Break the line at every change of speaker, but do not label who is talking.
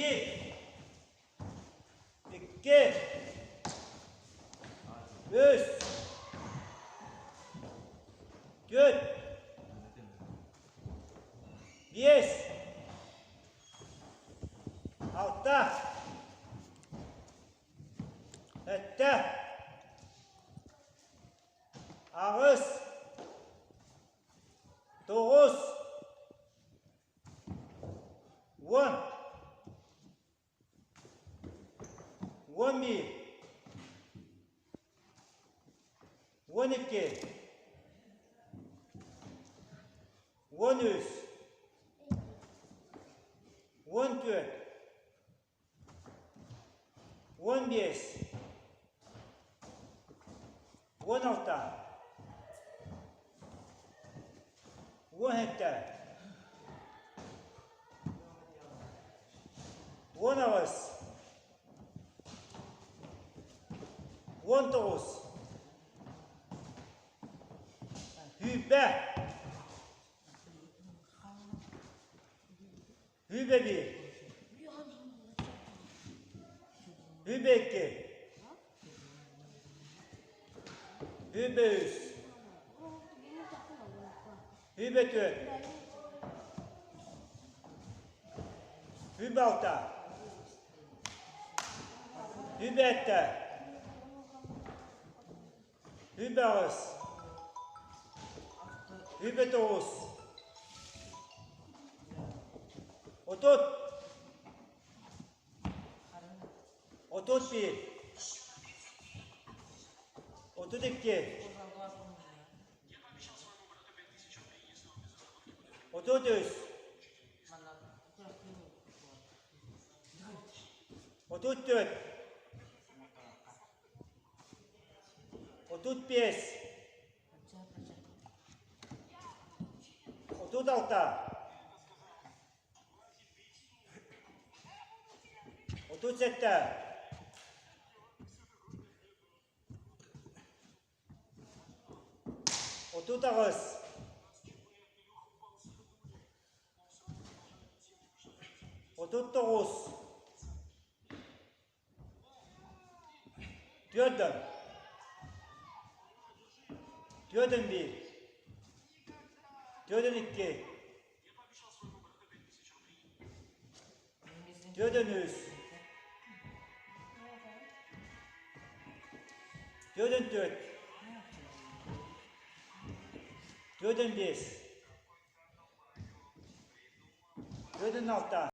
Bir. İki. Üç. Dört. Beş. Altı. Yedi. Ağız. Dokuz. On. 11. 12. 13. 14. 15. 16. 17. 18. 19. Hübe. Hübe bir. Hübe iki. Hübe üç. Hübe dört. Hübe altı. Hübe yedi. Hübe ağız. Hübe dokuz. Otuz. Otuz bir. Otuz iki. Otuz üç. Otuz dört. Otuz beş. Otuz altı. Otuz yedi. Otuz dokuz. Otuz dokuz. Dördün. Dördün bir. Dördün iki. Dördün üç. Dördün dört. Dördün beş. Dördün altı.